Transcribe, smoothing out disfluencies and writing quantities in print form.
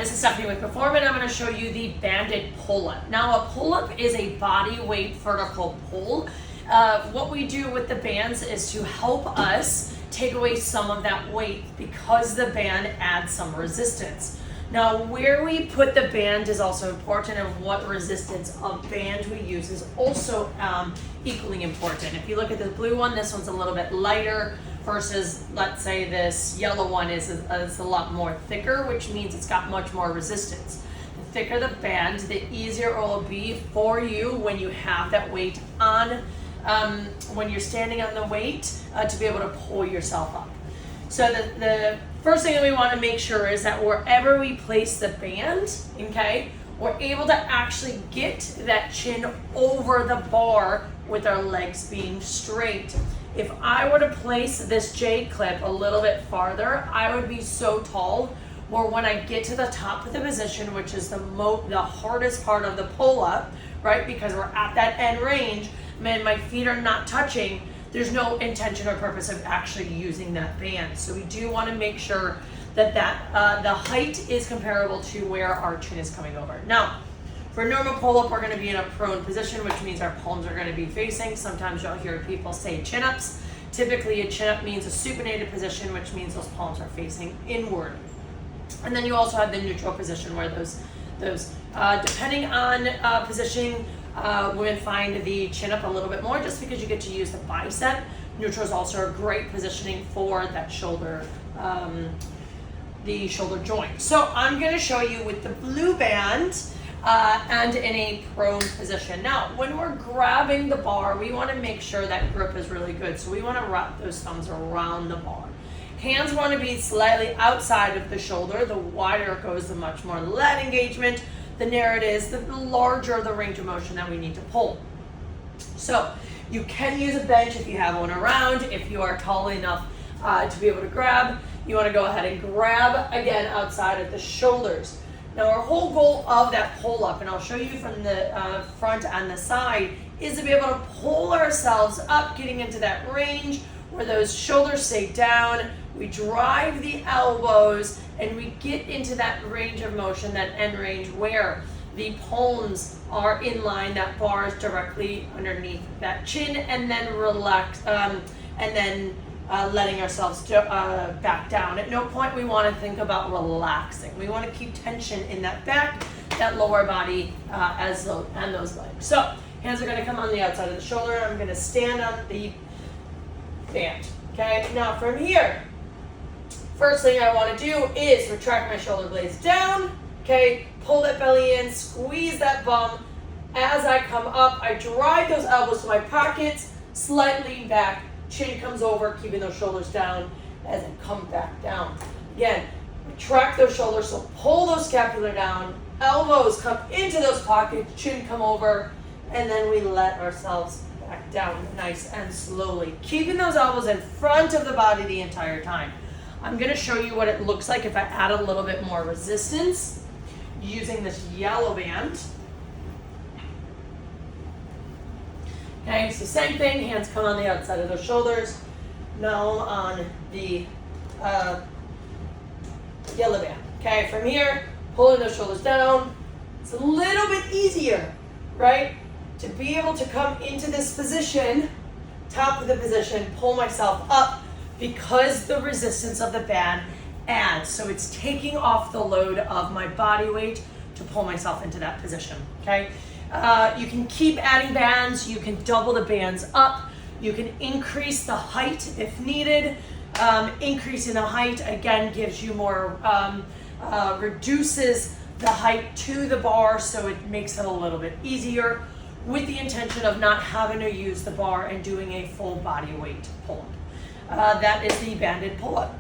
this is Stephanie with Pherform, and I'm going to show you the banded pull-up. Now, a pull-up is a body weight vertical pull. What we do with the bands is to help us take away some of that weight because the band adds some resistance. Now, where we put the band is also important, and what resistance of band we use is also equally important. If you look at the blue one, this one's a little bit lighter versus, let's say, this yellow one is a lot more thicker, which means it's got much more resistance. The thicker the band, the easier it will be for you when you have that weight on, when you're standing on the weight, to be able to pull yourself up. So the first thing that we want to make sure is that wherever we place the band, okay, we're able to actually get that chin over the bar with our legs being straight. If I were to place this J clip a little bit farther, I would be so tall where when I get to the top of the position, which is the hardest part of the pull-up, right, because we're at that end range, man, my feet are not touching, there's no intention or purpose of actually using that band. So we do want to make sure that the height is comparable to where our chin is coming over. Now, for a normal pull-up, we're going to be in a prone position, which means our palms are going to be facing. Sometimes you'll hear people say chin-ups. Typically, a chin-up means a supinated position, which means those palms are facing inward. And then you also have the neutral position where those depending on positioning, women find the chin-up a little bit more just because you get to use the bicep. Neutral is also a great positioning for that shoulder, the shoulder joint. So I'm going to show you with the blue band, and in a prone position. Now, when we're grabbing the bar, we want to make sure that grip is really good. So we want to wrap those thumbs around the bar. Hands want to be slightly outside of the shoulder. The wider it goes, the much more lat engagement. The narrower it is, the larger the range of motion that we need to pull. So you can use a bench if you have one around. If you are tall enough to be able to grab, you want to go ahead and grab again outside of the shoulders. Now, our whole goal of that pull-up, and I'll show you from the front and the side, is to be able to pull ourselves up, getting into that range where those shoulders stay down. We drive the elbows, and we get into that range of motion, that end range, where the palms are in line, that bar is directly underneath that chin, and then relax, and then letting ourselves back down. At no point we want to think about relaxing. We want to keep tension in that back, that lower body, and those legs. So hands are going to come on the outside of the shoulder. I'm going to stand on the band. Okay, now from here, first thing I want to do is retract my shoulder blades down. Okay, pull that belly in, squeeze that bum. As I come up, I drive those elbows to my pockets, slightly lean back. Chin comes over, keeping those shoulders down as I come back down. Again, retract those shoulders, so pull those scapula down, elbows come into those pockets, chin come over, and then we let ourselves back down nice and slowly. Keeping those elbows in front of the body the entire time. I'm going to show you what it looks like if I add a little bit more resistance using this yellow band. Okay, so same thing, hands come on the outside of those shoulders. Now on the yellow band. Okay, from here, pulling those shoulders down. It's a little bit easier, right? To be able to come into this position, top of the position, pull myself up because the resistance of the band adds. So it's taking off the load of my body weight to pull myself into that position, okay? You can keep adding bands, you can double the bands up, you can increase the height if needed. Increasing the height, again, gives you more, reduces the height to the bar, so it makes it a little bit easier with the intention of not having to use the bar and doing a full body weight pull-up. That is the banded pull-up.